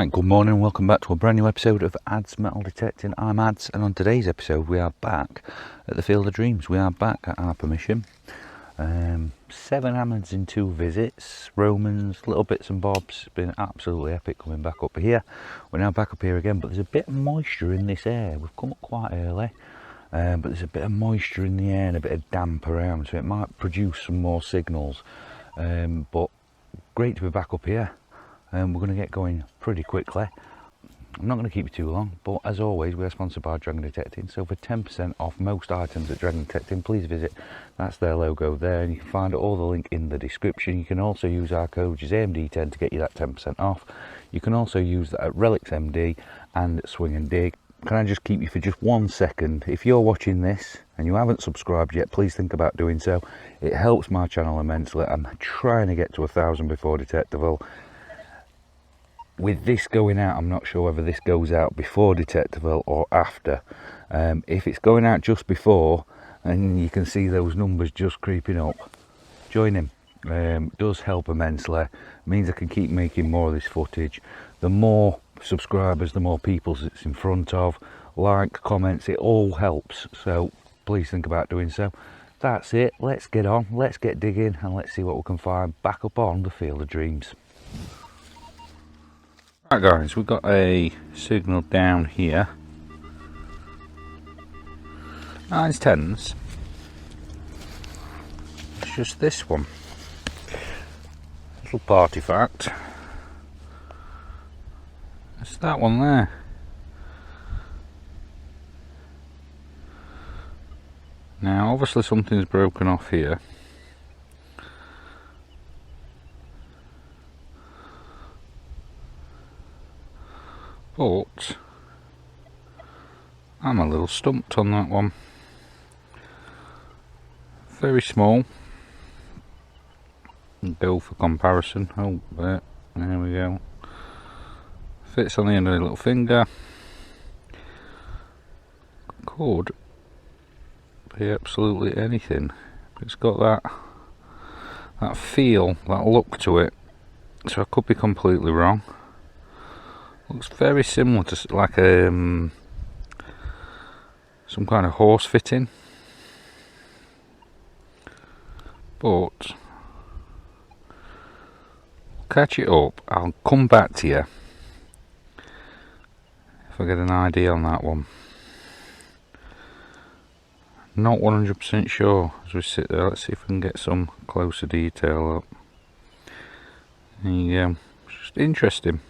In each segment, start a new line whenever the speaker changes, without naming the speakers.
Right, good morning and welcome back to a brand new episode of Ads Metal Detecting. I'm Ads, and on today's episode we are back at the Field of Dreams. We are back at our permission. 7 hammers in 2 visits, Romans, little bits and bobs. It's been absolutely epic coming back up here. We're now back up here again, but there's a bit of moisture in this air. We've come up quite early, but there's a bit of moisture in the air and a bit of damp around, so it might produce some more signals. But great to be back up here. We're going to get going pretty quickly. I'm not going to keep you too long, but as always we are sponsored by Dragon Detecting, so for 10% off most items at Dragon Detecting, please visit, that's their logo there, and you can find all the link in the description. You can also use our code, which is AMD10, to get you that 10% off. You can also use that at Relics MD and Swing and Dig. Can I just keep you for just 1 second? If you're watching this and you haven't subscribed yet, please think about doing so. It helps my channel immensely. I'm trying to get to 1,000 before Detectival. With this going out, I'm not sure whether this goes out before Detectival or after. If it's going out just before, and you can see those numbers just creeping up, join him. Does help immensely. Means I can keep making more of this footage. The more subscribers, the more people it's in front of. Like, comments, it all helps. So please think about doing so. That's it. Let's get on. Let's get digging, and let's see what we can find back up on the Field of Dreams. Right guys, we've got a signal down here. 9s, 10s. It's just this one. Little artifact. It's that one there. Now obviously something's broken off here. But I'm a little stumped on that one. Very small. Go for comparison. Oh, there we go. Fits on the end of the little finger. Could be absolutely anything. It's got that feel, that look to it. So I could be completely wrong. Looks very similar to like some kind of horse fitting, but catch it up. I'll come back to you if I get an idea on that one. Not 100% sure as we sit there. Let's see if we can get some closer detail up. There you go. Just interesting.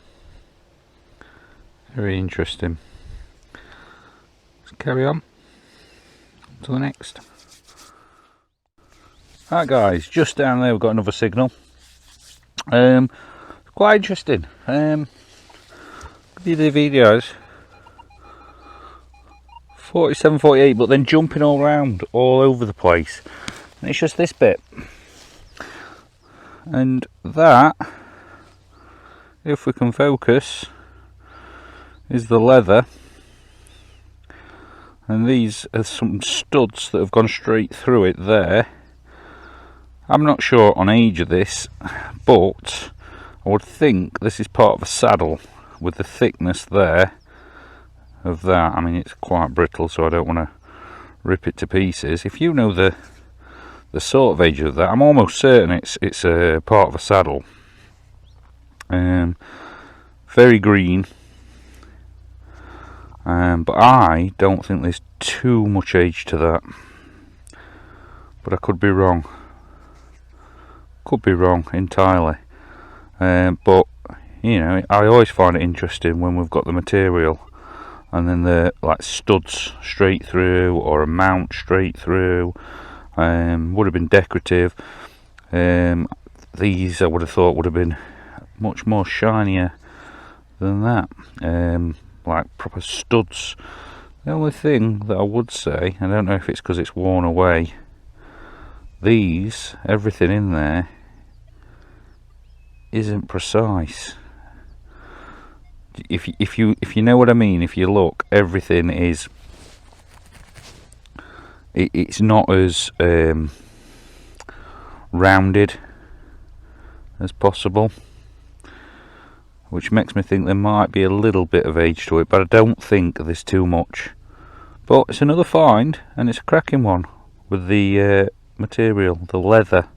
Very interesting. Let's carry on to the next. Right guys, just down there we've got another signal. Quite interesting. The videos 47, 48, but then jumping all around all over the place. And it's just this bit. And that, if we can focus, is the leather, and these are some studs that have gone straight through it there. I'm not sure on age of this, but I would think this is part of a saddle with the thickness there of that. I mean, it's quite brittle, so I don't want to rip it to pieces. If you know the sort of age of that, I'm almost certain it's a part of a saddle. Very green. But I don't think there's too much age to that, but I could be wrong. Could be wrong entirely. But you know, I always find it interesting when we've got the material and then the like studs straight through or a mount straight through. Would have been decorative. These I would have thought would have been much more shinier than that. Like proper studs. The only thing that I would say, I don't know if it's because it's worn away, these, everything in there isn't precise. If you know what I mean, if you look, everything is, it's not as rounded as possible. which makes me think there might be a little bit of age to it, but I don't think there's too much. But it's another find, and it's a cracking one with the material, the leather,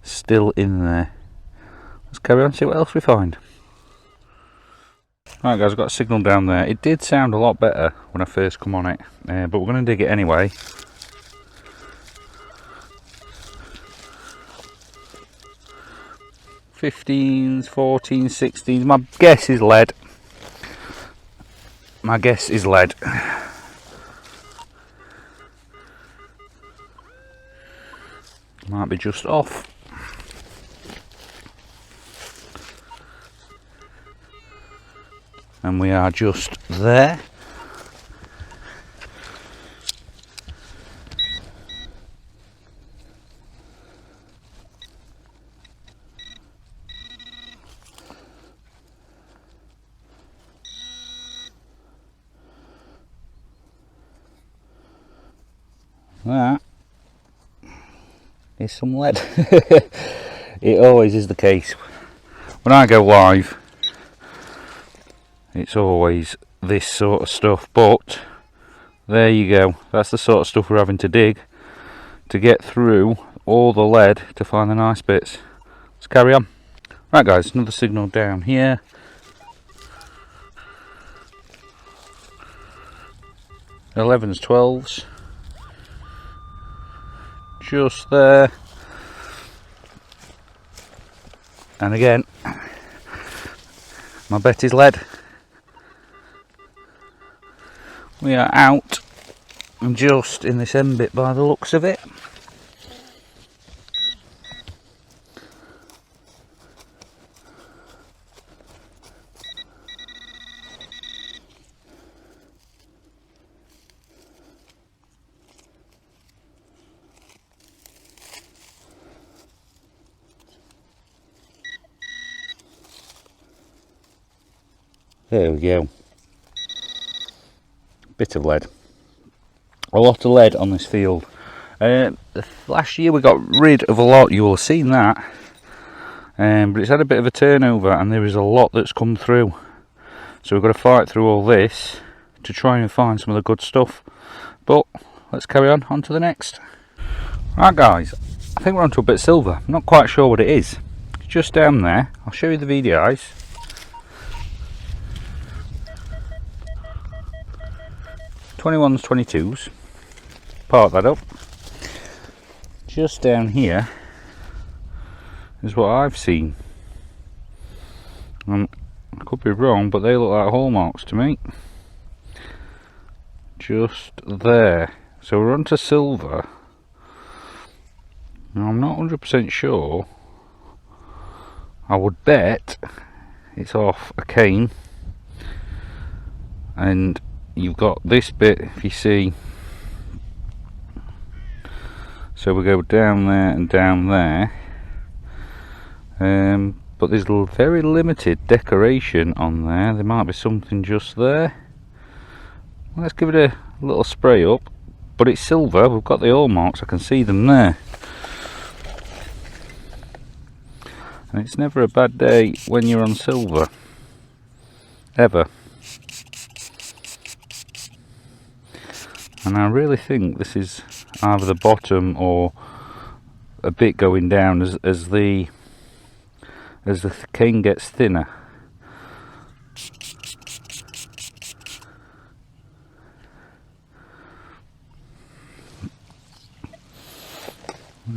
still in there. Let's carry on and see what else we find. Right guys, I've got a signal down there. It did sound a lot better when I first come on it, but we're going to dig it anyway. '15s, 14s, 16s. My guess is lead. My guess is lead. Might be just off. And we are just there. That is some lead. It always is the case. When I go live, it's always this sort of stuff, but there you go. That's the sort of stuff we're having to dig to get through all the lead to find the nice bits. Let's carry on. Right guys, another signal down here. '11s, 12s. Just there. And again, my bet is lead. We are out and just in this end bit by the looks of it. There we go. Bit of lead. A lot of lead on this field. Last year we got rid of a lot, you will have seen that. But it's had a bit of a turnover and there is a lot that's come through. So we've got to fight through all this to try and find some of the good stuff. But let's carry on to the next. Right guys, I think we're onto a bit of silver. I'm not quite sure what it is. It's just down there. I'll show you the VDIs. 21s, 22s, park that up. Just down here is what I've seen. I could be wrong, but they look like hallmarks to me. Just there. So we're onto silver. Now I'm not 100% sure. I would bet it's off a cane, and you've got this bit, if you see. So we go down there and down there, but there's very limited decoration on there. There might be something just there. Let's give it a little spray up, but it's silver. We've got the hallmarks, I can see them there. And it's never a bad day when you're on silver, ever. And I really think this is either the bottom or a bit going down as the cane gets thinner.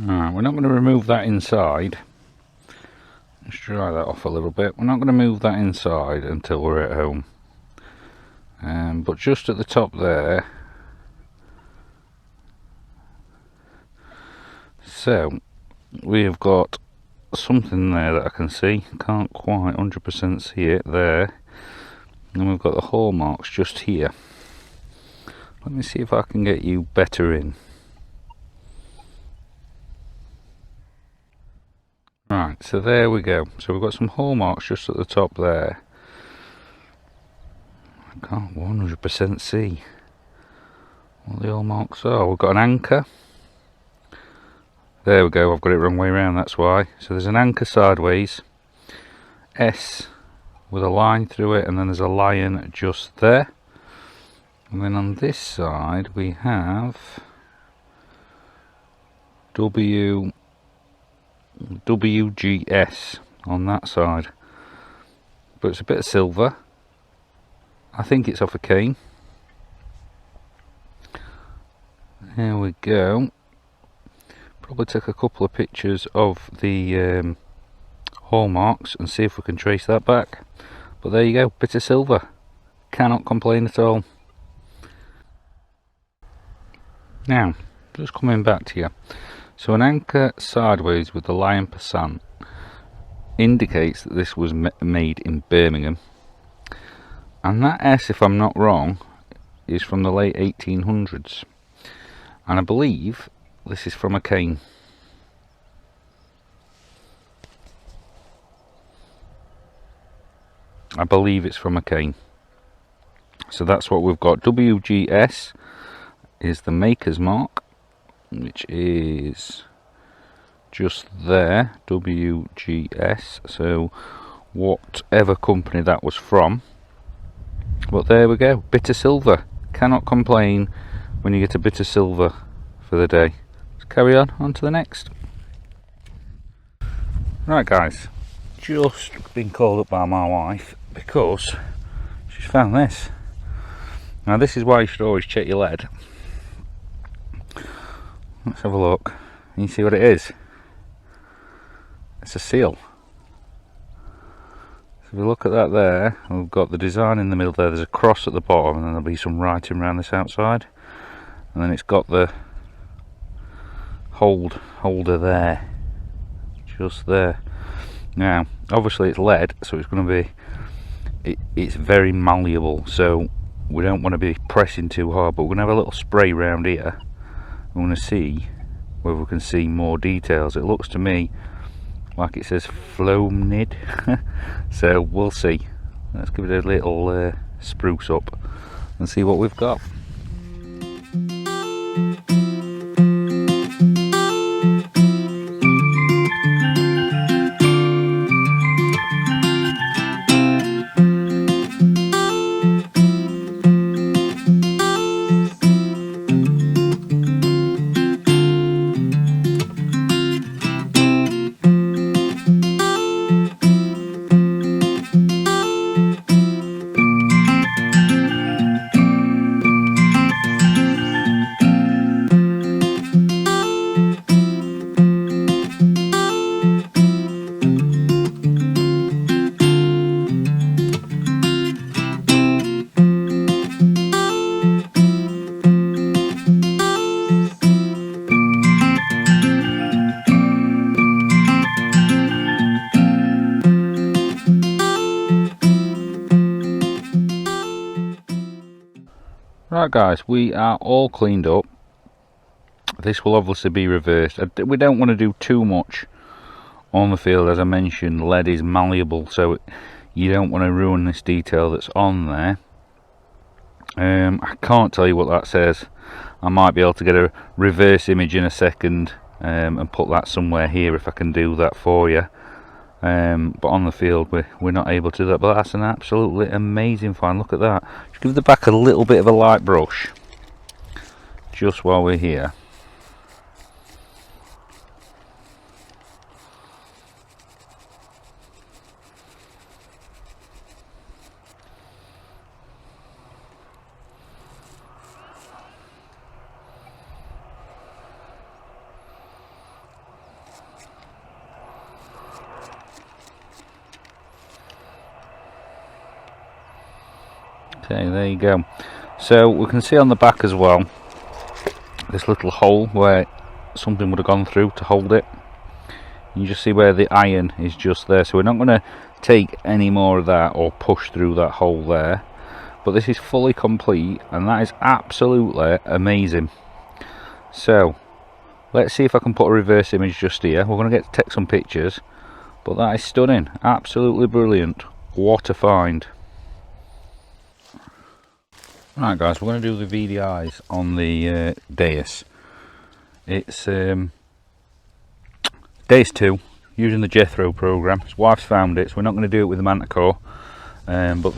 Alright, we're not going to remove that inside. Let's dry that off a little bit. We're not going to move that inside until we're at home. But just at the top there. So we have got something there that I can see. Can't quite 100% see it there. And we've got the hallmarks just here. Let me see if I can get you better in. Right, so there we go. So we've got some hallmarks just at the top there. I can't 100% see what the hallmarks are. We've got an anchor. There we go, I've got it wrong way around, that's why. So there's an anchor sideways, S with a line through it, and then there's a lion just there. And then on this side we have WGS on that side, but it's a bit of silver. I think it's off a cane. Here we go. Probably take a couple of pictures of the hallmarks and see if we can trace that back. But there you go, bit of silver. Cannot complain at all. Now, just coming back to you. So an anchor sideways with the lion passant indicates that this was made in Birmingham. And that S, if I'm not wrong, is from the late 1800s. And I believe this is from a cane. I believe it's from a cane. So that's what we've got. WGS is the maker's mark, which is just there, WGS. So whatever company that was from. But there we go, bit of silver. Cannot complain when you get a bit of silver for the day. Let's carry on to the next. Right guys, just been called up by my wife because she's found this. Now this is why you should always check your lead. Let's have a look. Can you see what it is? It's a seal. So if we look at that there, we've got the design in the middle there, there's a cross at the bottom, and then there'll be some writing around this outside. And then it's got the holder there, just there. Now obviously it's lead, so it's going to be, it's very malleable, so we don't want to be pressing too hard, but we're going to have a little spray round here. I'm going to see whether we can see more details. It looks to me like it says Flomnid, so we'll see. Let's give it a little spruce up and see what we've got. Right guys, we are all cleaned up. This will obviously be reversed. We don't want to do too much on the field. As I mentioned, lead is malleable, so you don't want to ruin this detail that's on there. I can't tell you what that says. I might be able to get a reverse image in a second and put that somewhere here if I can do that for you. But on the field we're not able to do that, but that's an absolutely amazing find. Look at that. Just give the back a little bit of a light brush just while we're here. Okay, there you go. So we can see on the back as well this little hole where something would have gone through to hold it. You just see where the iron is just there, so we're not going to take any more of that or push through that hole there, but this is fully complete and that is absolutely amazing. So let's see if I can put a reverse image just here. We're going to get to take some pictures, but that is stunning, absolutely brilliant. What a find. Right guys, we're going to do the VDIs on the dais. It's dais 2, using the Jethro program. His wife's found it, so we're not going to do it with the Manticore. But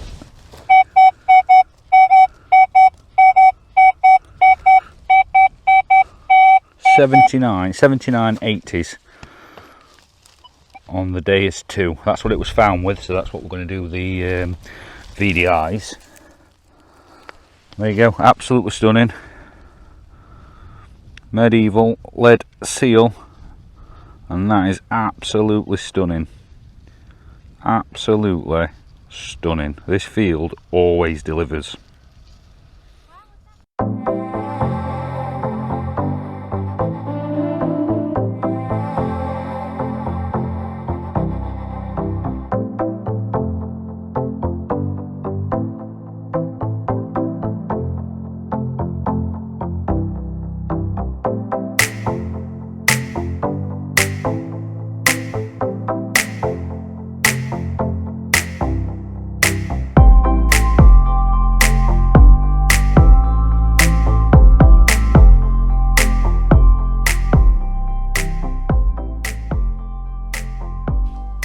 79, 80s on the Deus 2. That's what it was found with, so that's what we're going to do with the VDIs. There you go, absolutely stunning. Medieval lead seal, and that is absolutely stunning. Absolutely stunning. This field always delivers.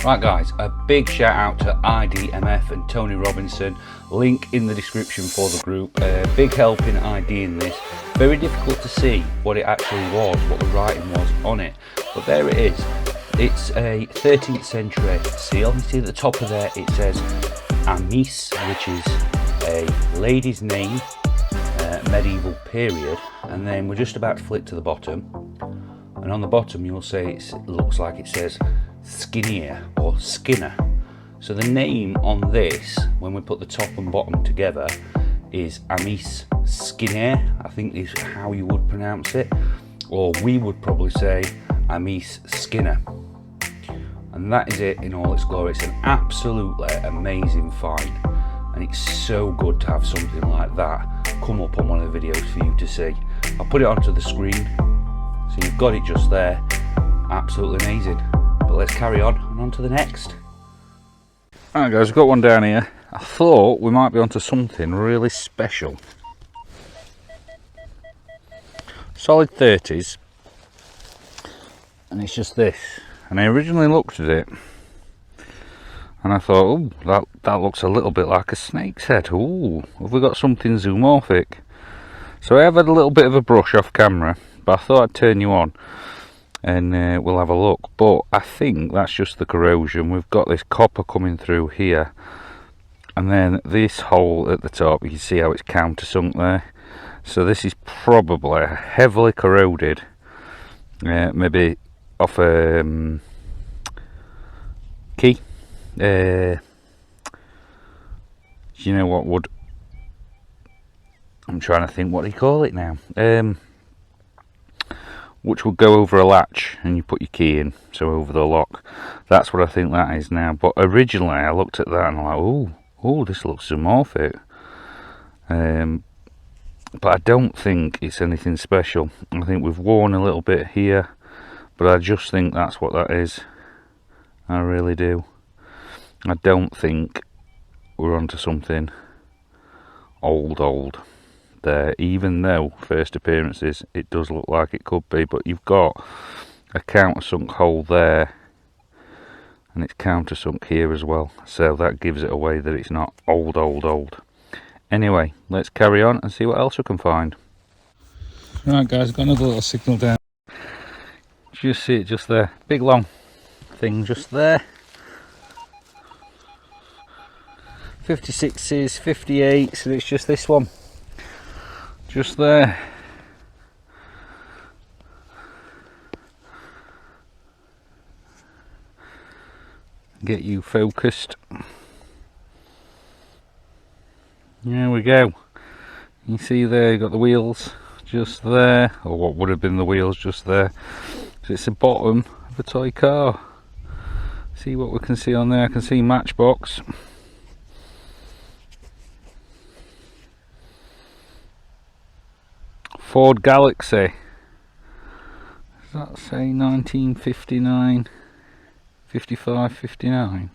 Right guys, a big shout out to IDMF and Tony Robinson, link in the description for the group. Big help in IDing this. Very difficult to see what it actually was, what the writing was on it, but there it is. It's a 13th century seal. You see at the top of there it says Amis, which is a lady's name, medieval period, and then we're just about to flip to the bottom, and on the bottom you'll see it looks like it says Skinnier or Skinner. So the name on this, when we put the top and bottom together, is Amis Skinner, I think is how you would pronounce it, or we would probably say Amis Skinner. And that is it in all its glory. It's an absolutely amazing find, and it's so good to have something like that come up on one of the videos for you to see. I'll put it onto the screen so you've got it just there. Absolutely amazing. But let's carry on to the next. Alright guys, we've got one down here. I thought we might be onto something really special. Solid 30s, and it's just this. And I originally looked at it and I thought, oh, that looks a little bit like a snake's head. Oh, have we got something zoomorphic? So I have had a little bit of a brush off camera, but I thought I'd turn you on and we'll have a look. But I think that's just the corrosion. We've got this copper coming through here, and then this hole at the top, you can see how it's countersunk there. So this is probably heavily corroded, maybe off a key. Do you know what would, I'm trying to think what do you call it now, which will go over a latch and you put your key in, so over the lock. That's what I think that is now. But originally I looked at that and I'm like, oh, this looks zoomorphic. But I don't think it's anything special. I think we've worn a little bit here, but I just think that's what that is. I really do. I don't think we're onto something old there, even though first appearances it does look like it could be. But you've got a countersunk hole there, and it's countersunk here as well, so that gives it away that it's not old. Anyway, let's carry on and see what else we can find. Right guys, got another little signal down. Just see it just there, big long thing just there. 56s, 58s, and it's just this one just there. Get you focused. There we go. You see there, you got the wheels just there, or what would have been the wheels just there. So it's the bottom of a toy car. See what we can see on there. I can see Matchbox. Ford Galaxy. Does that say 1959, 55, 59?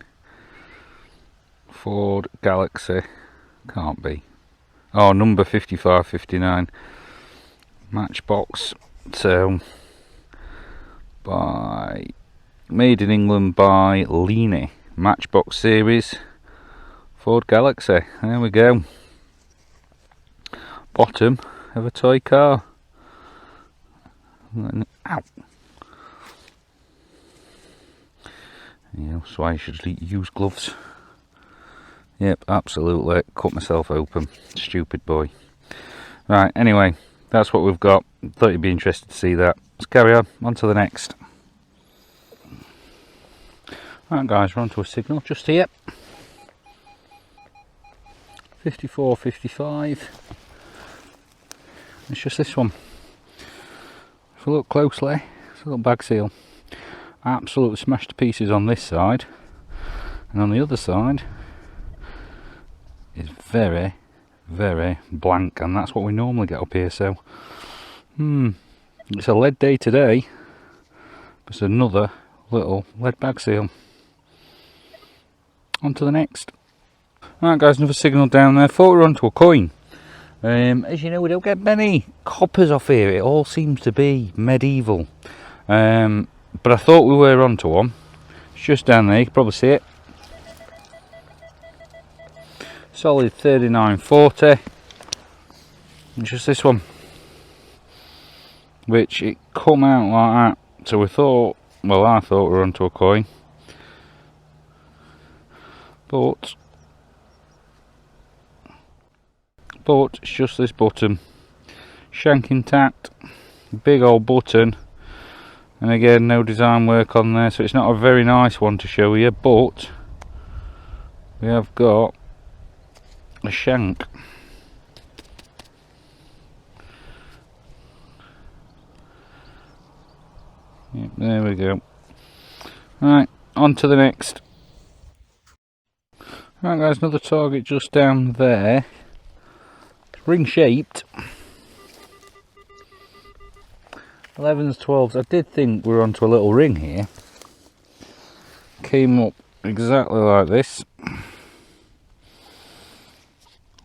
Ford Galaxy. Can't be. Oh, number 55, 59. Matchbox. So, made in England by Leany. Matchbox series. Ford Galaxy, there we go. Bottom of a toy car. Ow! Yeah, so I should use gloves. Yep, absolutely. Cut myself open. Stupid boy. Right, anyway, that's what we've got. Thought you'd be interested to see that. Let's carry on to the next. Right guys, we're on to a signal just here. 54, 55. It's just this one. If we look closely, it's a little bag seal. Absolutely smashed to pieces on this side, and on the other side is very, very blank, and that's what we normally get up here. So, it's a lead day today. It's another little lead bag seal. On to the next. Right guys, another signal down there. Thought we were onto a coin. As you know, we don't get many coppers off here. It all seems to be medieval. But I thought we were onto one. It's just down there, you can probably see it. Solid 39.40. It's just this one. Which it come out like that. So we thought, well, I thought we were onto a coin. But it's just this button. Shank intact. Big old button. And again, no design work on there, so it's not a very nice one to show you, but we have got a shank. Yep, there we go. Right, on to the next. Right guys, another target just down there. It's ring shaped. 11s, 12s. I did think we were onto a little ring here. Came up exactly like this.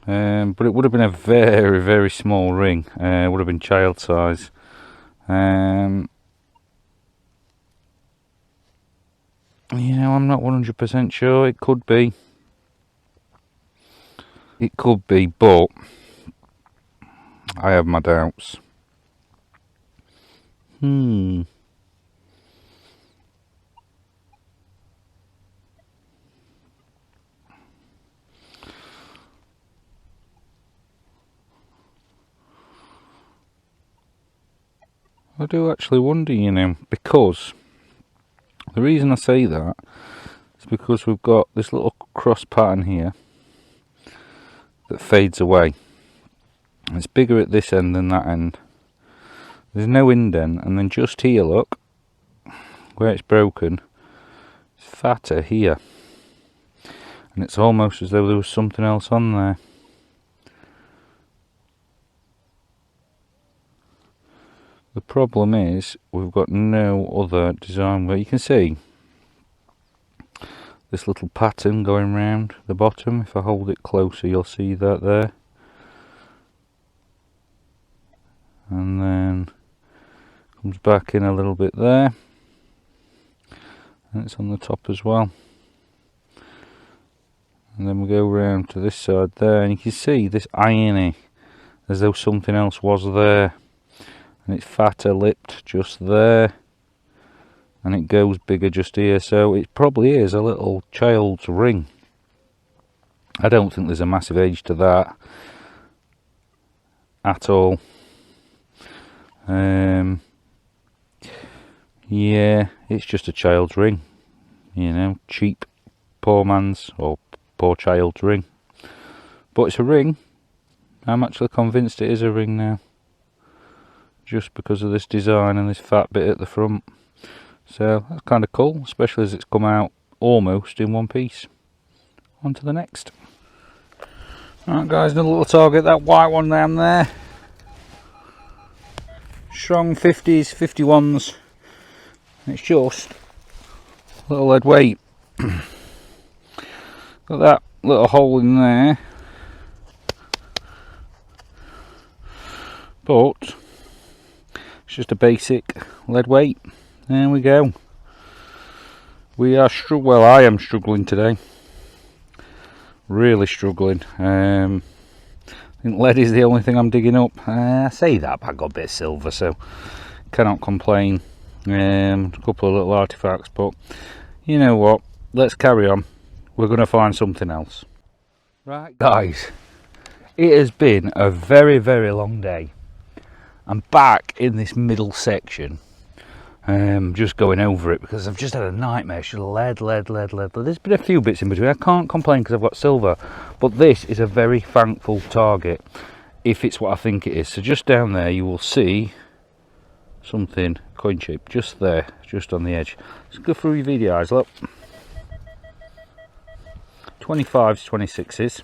But it would have been a very, very small ring. It would have been child size. You know, I'm not 100% sure. It could be. It could be, but I have my doubts. I do actually wonder, you know, because the reason I say that is because we've got this little cross pattern here that fades away. It's bigger at this end than that end. There's no indent, and then just here, look, where it's broken, it's fatter here. And it's almost as though there was something else on there. The problem is, we've got no other design where you can see this little pattern going round the bottom. If I hold it closer, you'll see that there. And then comes back in a little bit there, and it's on the top as well. And then we go round to this side there, and you can see this irony as though something else was there, and it's fatter lipped just there, and it goes bigger just here. So it probably is a little child's ring. I don't think there's a massive age to that at all. Yeah, it's just a child's ring, you know, cheap poor man's or poor child's ring, but it's a ring. I'm actually convinced it is a ring now, just because of this design and this fat bit at the front. So that's kind of cool, especially as it's come out almost in one piece. On to the next. Alright guys, another little target, that white one down there. Strong 50s, 51s. It's just a little lead weight. Got that little hole in there, but it's just a basic lead weight. There we go. We are well, I am struggling today Really struggling. I think lead is the only thing I'm digging up. I say that, but I got a bit of silver, so cannot complain. A couple of little artifacts, but you know what? Let's carry on. We're going to find something else. Right, guys, it has been a very, very long day. I'm back in this middle section, just going over it because I've just had a nightmare. Lead. There's been a few bits in between. I can't complain because I've got silver, but this is a very thankful target if it's what I think it is. So just down there you will see something coin shaped just there, just on the edge. Let's go through your VDIs. Look, 25s, 26s.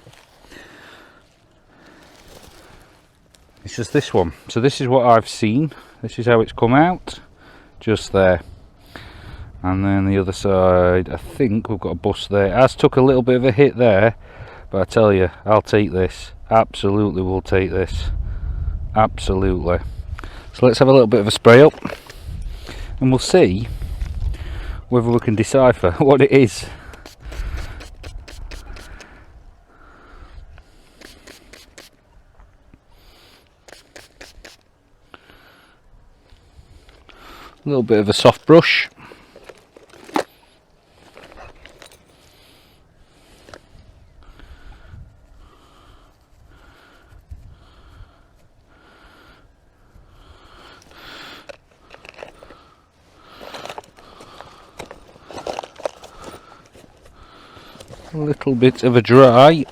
It's just this one. So this is what I've seen. This is how it's come out, just there. And then the other side, I think we've got a bust there. It has took a little bit of a hit there, but I tell you, I'll take this. Absolutely will take this. Absolutely. So let's have a little bit of a spray up, and we'll see whether we can decipher what it is. A little bit of a soft brush. A little bit of a dry.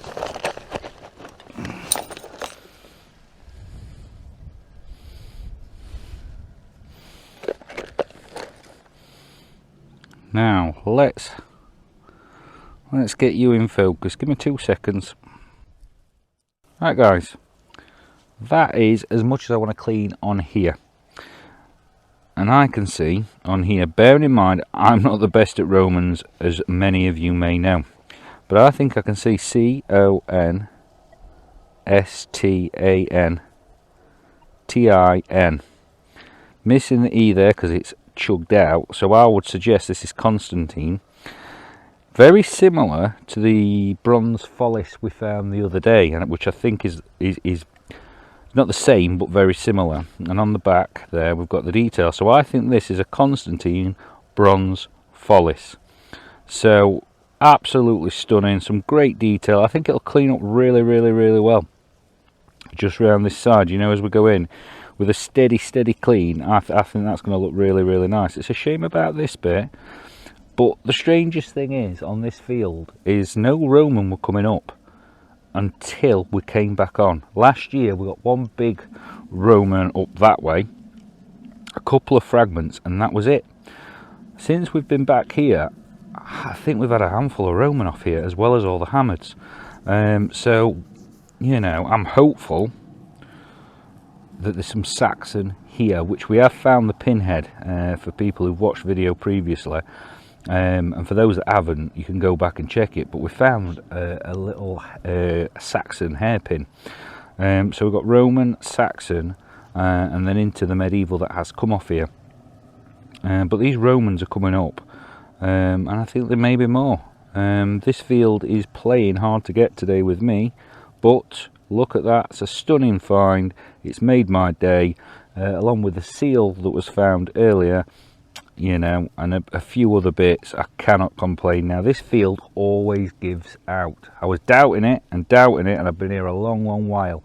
Now let's get you in focus. Give me 2 seconds. Right, guys, that is as much as I want to clean on here. And I can see on here, bearing in mind I'm not the best at Romans, as many of you may know, but I think I can see CONSTANTIN. Missing the E there because it's chugged out, so I would suggest this is Constantine. Very similar to the bronze follis we found the other day, and which I think is not the same but very similar. And on the back there we've got the detail, so I think this is a Constantine bronze follis. So absolutely stunning, some great detail. I think it'll clean up really well just around this side, you know, as we go in with a steady clean. I think that's going to look really nice. It's a shame about this bit, but the strangest thing is on this field is no Roman were coming up until we came back on. Last year we got one big Roman up that way, a couple of fragments, and that was it. Since we've been back here, I think we've had a handful of Roman off here as well as all the hammers. So you know, I'm hopeful that there's some Saxon here, which we have found the pinhead for people who've watched video previously, and for those that haven't, you can go back and check it. But we found a little Saxon hairpin. So we've got Roman, Saxon, and then into the medieval that has come off here. But these Romans are coming up, and I think there may be more. This field is playing hard to get today with me, but look at that, it's a stunning find. It's made my day, along with the seal that was found earlier, you know, and a few other bits. I cannot complain. Now this field always gives out. I was doubting it, and I've been here a long while,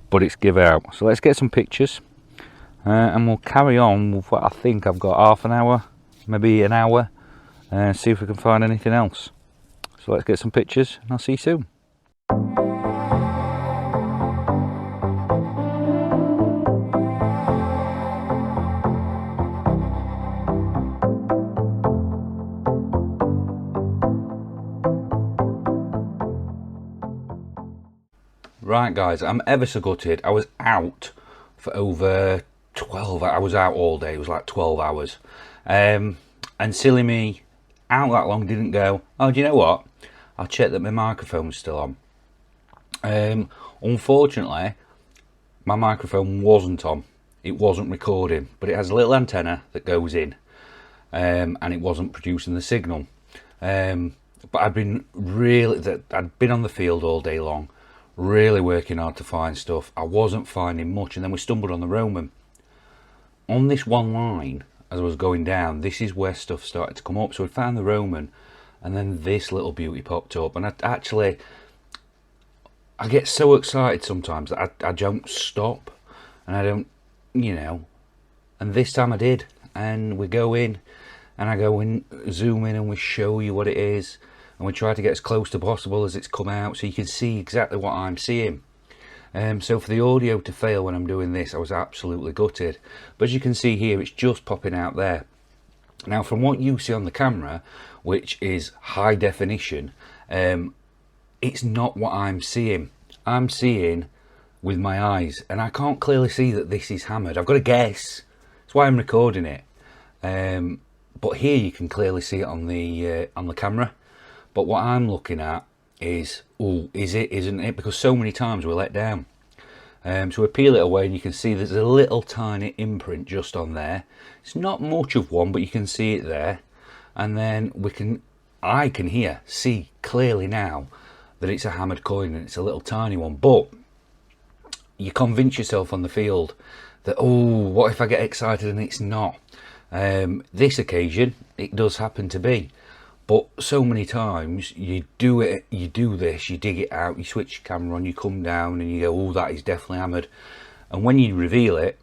but it's give out. So let's get some pictures, and we'll carry on with what I think I've got half an hour, maybe an hour, and see if we can find anything else. So let's get some pictures, and I'll see you soon. Right guys, I'm ever so gutted. I was out for over 12 hours. I was out all day. It was like 12 hours. And silly me, out that long, didn't go, oh, do you know what? I'll check that my microphone's still on. Unfortunately, my microphone wasn't on. It wasn't recording, but it has a little antenna that goes in, and it wasn't producing the signal. but I'd been on the field all day long, really working hard to find stuff. I wasn't finding much, and then we stumbled on the Roman. On this one line, as I was going down, this is where stuff started to come up. So we found the Roman, and then this little beauty popped up. And I get so excited sometimes that I don't stop, and I don't, and this time I did. And we go in, and I go in, zoom in, and we show you what it is, and we try to get as close to possible as it's come out, so you can see exactly what I'm seeing. So for the audio to fail when I'm doing this, I was absolutely gutted. But as you can see here, it's just popping out there. Now, from what you see on the camera, which is high definition, it's not what I'm seeing. I'm seeing with my eyes, and I can't clearly see that this is hammered. I've got to guess. That's why I'm recording it. But here you can clearly see it on the camera. But what I'm looking at is, oh, is it, isn't it? Because so many times we're let down. So we peel it away, and you can see there's a little tiny imprint just on there. It's not much of one, but you can see it there. And then I can see clearly now that it's a hammered coin, and it's a little tiny one. But you convince yourself on the field that, oh, what if I get excited and it's not? This occasion, it does happen to be. But so many times you do it, you do this, you dig it out, you switch your camera on, you come down and you go, oh, that is definitely hammered. And when you reveal it,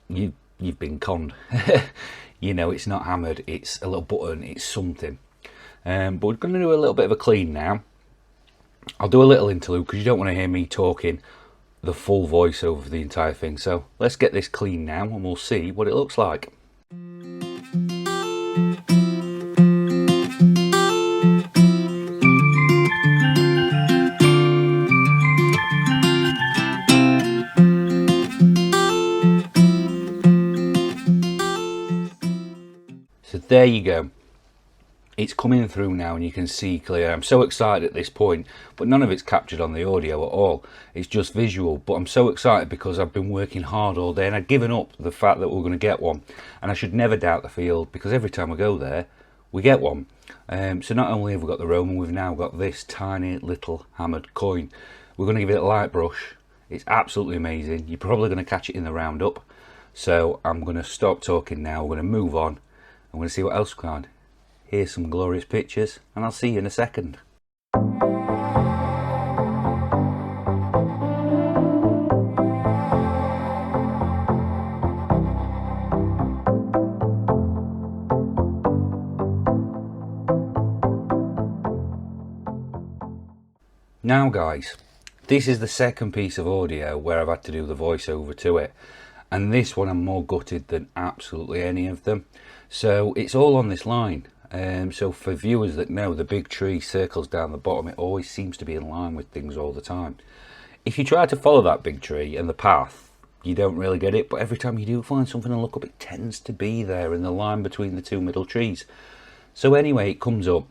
you've been conned. It's not hammered, it's a little button, it's something. But we're going to do a little bit of a clean now. I'll do a little interlude because you don't want to hear me talking the full voice over the entire thing. So let's get this clean now, and we'll see what it looks like. So there you go. It's coming through now, and you can see clear. I'm so excited at this point, but none of it's captured on the audio at all. It's just visual, but I'm so excited because I've been working hard all day, and I'd given up the fact that we're going to get one. And I should never doubt the field, because every time we go there, we get one. So not only have we got the Roman, we've now got this tiny little hammered coin. We're going to give it a light brush. It's absolutely amazing. You're probably going to catch it in the roundup. So I'm going to stop talking now. We're going to move on. I'm going to see what else we can. Here's some glorious pictures, and I'll see you in a second. Now guys, this is the second piece of audio where I've had to do the voiceover to it, and this one I'm more gutted than absolutely any of them. So it's all on this line. So for viewers that know, the big tree circles down the bottom. It always seems to be in line with things all the time. If you try to follow that big tree and the path, you don't really get it, but every time you do find something and look up, it tends to be there in the line between the two middle trees. So anyway, it comes up,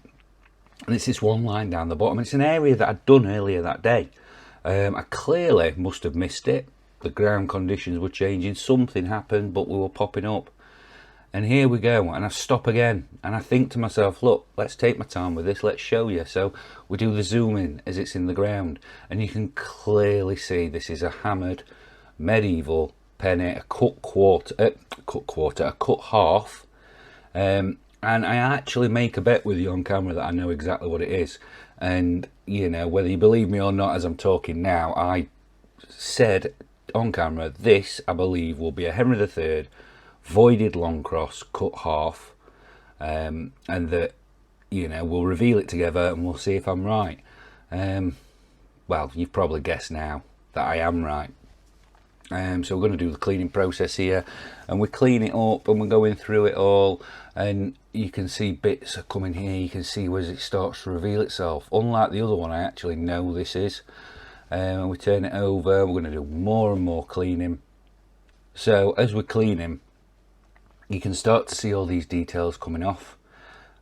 and it's this one line down the bottom. It's an area that I'd done earlier that day. I clearly must have missed it. The ground conditions were changing, something happened, but we were popping up. And here we go, and I stop again, and I think to myself, look, let's take my time with this, let's show you. So we do the zoom in as it's in the ground, and you can clearly see this is a hammered medieval penny, a cut half. And I actually make a bet with you on camera that I know exactly what it is. And whether you believe me or not as I'm talking now, I said on camera, this I believe will be a Henry III voided long cross cut half, and that we'll reveal it together and we'll see if I'm right. Well, you've probably guessed now that I am right. So we're going to do the cleaning process here, and we clean it up and we're going through it all, and you can see bits are coming here. You can see as it starts to reveal itself. Unlike the other one, I actually know this is, and we turn it over. We're going to do more and more cleaning. So as we're cleaning, you can start to see all these details coming off,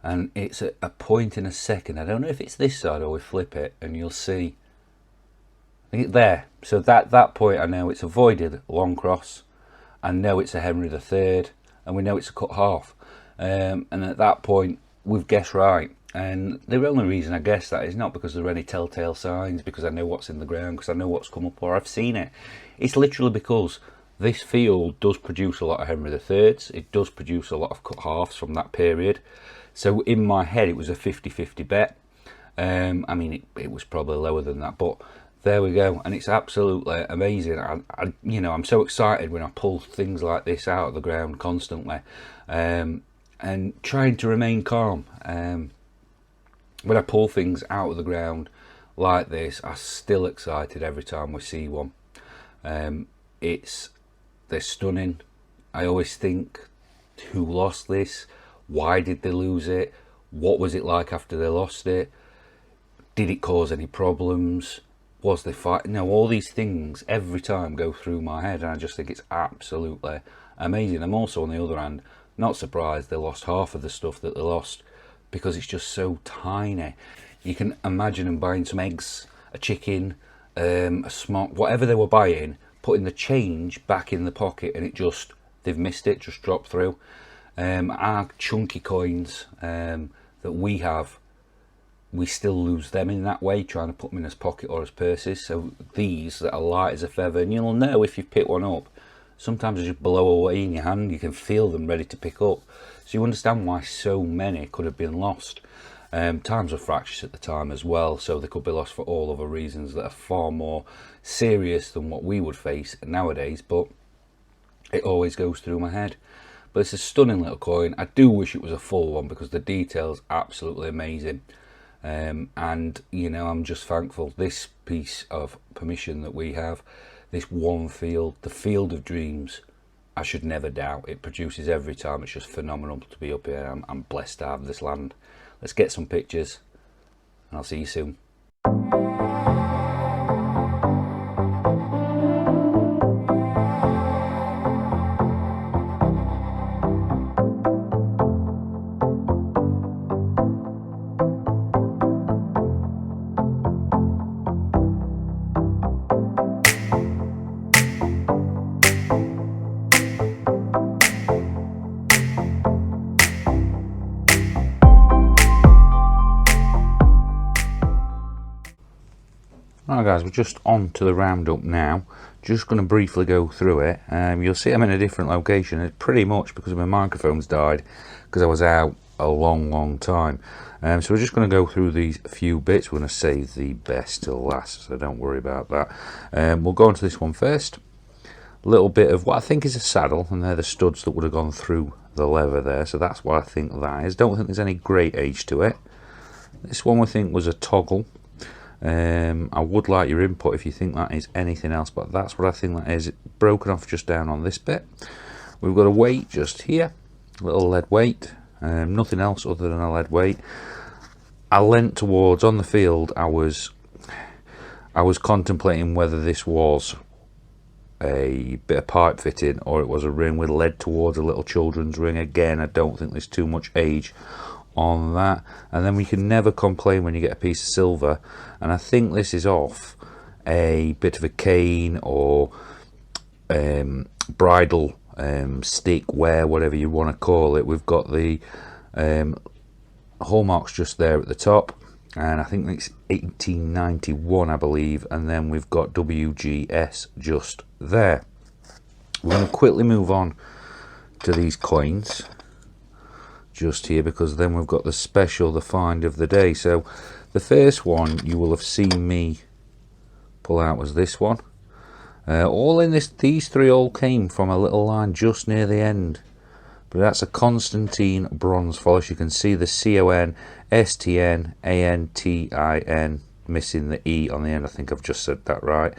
and it's at a point in a second. I don't know if it's this side or we flip it, and you'll see, I think it's there. So that point, I know it's a voided long cross, I know it's a Henry III, and we know it's a cut half. And at that point, we've guessed right. And the only reason I guess that is not because there are any telltale signs, because I know what's in the ground, because I know what's come up or I've seen it. It's literally because this field does produce a lot of Henry III's, it does produce a lot of cut halves from that period. So in my head it was a 50-50 bet. I mean it was probably lower than that, but there we go. And it's absolutely amazing. You know, I'm so excited when I pull things like this out of the ground constantly, and trying to remain calm. When I pull things out of the ground like this, I'm still excited every time we see one. They're stunning. I always think, who lost this? Why did they lose it? What was it like after they lost it? Did it cause any problems? Was they fighting? No, all these things every time go through my head, and I just think it's absolutely amazing. I'm also, on the other hand, not surprised they lost half of the stuff that they lost, because it's just so tiny. You can imagine them buying some eggs, a chicken, a smock, whatever they were buying, putting the change back in the pocket, and they've missed it, just dropped through. Our chunky coins that we have, we still lose them in that way, trying to put them in as pocket or as purses. So these that are light as a feather, and you'll know if you pick one up, sometimes they just blow away in your hand. You can feel them ready to pick up. So you understand why so many could have been lost. Times were fractious at the time as well, so they could be lost for all other reasons that are far more serious than what we would face nowadays, but it always goes through my head. But it's a stunning little coin. I do wish it was a full one, because the detail's absolutely amazing. And you know, I'm just thankful this piece of permission that we have, this one field, the Field of Dreams, I should never doubt it produces every time. It's just phenomenal to be up here. I'm blessed to have this land. Let's get some pictures, and I'll see you soon. Right guys, we're just on to the roundup now. Just going to briefly go through it. You'll see I'm in a different location. It's pretty much because my microphone's died, because I was out a long time. So we're just going to go through these few bits. We're going to save the best till last, so don't worry about that. We'll go on to this one first. A little bit of what I think is a saddle, and they're the studs that would have gone through the leather there. So that's what I think that is. Don't think there's any great age to it. This one we think was a toggle. I would like your input if you think that is anything else, but that's what I think that is. Broken off just down on this bit. We've got a weight just here, a little lead weight, nothing else other than a lead weight. I leant towards, on the field, I was contemplating whether this was a bit of pipe fitting or it was a ring. We led towards a little children's ring. Again, I don't think there's too much age on that. And then we can never complain when you get a piece of silver, and I think this is off a bit of a cane or bridle stick wear, whatever you want to call it. We've got the hallmarks just there at the top, and I think it's 1891 I believe, and then we've got WGS just there. We're going to quickly move on to these coins just here, because then we've got the special, the find of the day. So the first one you will have seen me pull out was this one. All in this, these three all came from a little line just near the end, but that's a Constantine bronze polish. You can see the CONSTNANTIN, missing the E on the end. I think I've just said that right.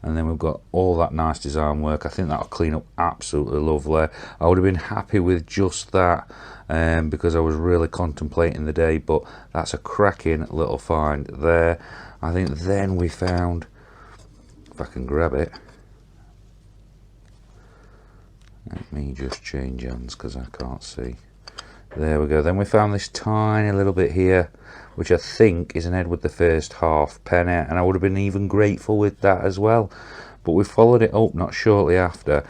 And then we've got all that nice design work. I think that'll clean up absolutely lovely. I would have been happy with just that, because I was really contemplating the day, but that's a cracking little find there. I think then we found, if I can grab it, let me just change hands because I can't see. There we go. Then we found this tiny little bit here, which I think is an Edward I half penny, and I would have been even grateful with that as well. But we followed it up not shortly after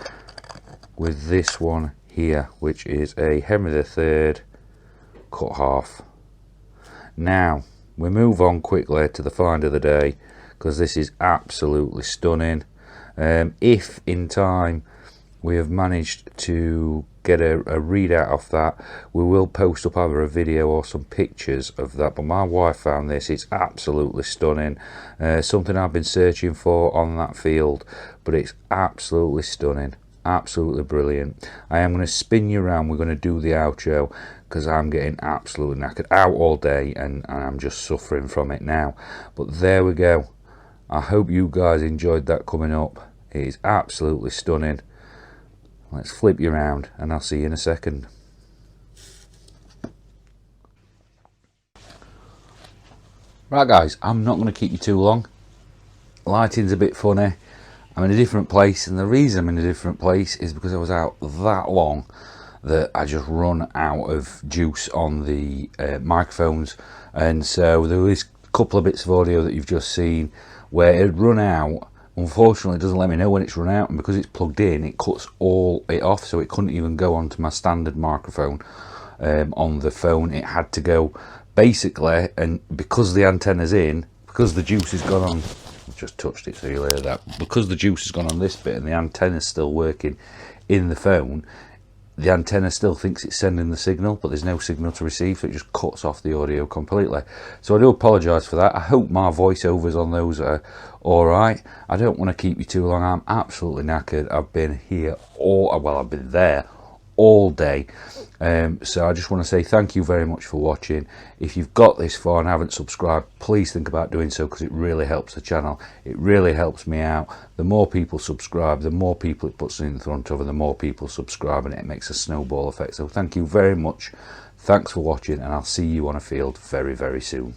with this one here, which is a Henry III cut half. Now we move on quickly to the find of the day, because this is absolutely stunning. If in time we have managed to get a readout off that, we will post up either a video or some pictures of that. But my wife found this. It's absolutely stunning. Something I've been searching for on that field, but it's absolutely stunning, absolutely brilliant. I am going to spin you around. We're going to do the outro because I'm getting absolutely knackered, out all day, and I'm just suffering from it now. But there we go. I hope you guys enjoyed that coming up. It is absolutely stunning. Let's flip you around and I'll see you in a second. Right guys, I'm not going to keep you too long. Lighting's a bit funny. I'm in a different place, and the reason I'm in a different place is because I was out that long that I just run out of juice on the microphones, and so there was a couple of bits of audio that you've just seen where it had run out. Unfortunately, it doesn't let me know when it's run out, and because it's plugged in, it cuts all it off, so it couldn't even go onto my standard microphone on the phone. It had to go basically, and because the antenna's in, because the juice has gone on, I've just touched it so you'll hear that, because the juice has gone on this bit and the antenna's still working in the phone, the antenna still thinks it's sending the signal, but there's no signal to receive, so it just cuts off the audio completely. So I do apologise for that. I hope my voiceovers on those are alright. I don't want to keep you too long. I'm absolutely knackered. I've been here I've been there all day. So I just want to say thank you very much for watching. If you've got this far and haven't subscribed, please think about doing so, because it really helps the channel. It really helps me out. The more people subscribe, the more people it puts in front of, and the more people subscribe, and it makes a snowball effect. So thank you very much. Thanks for watching, and I'll see you on a field very, very soon.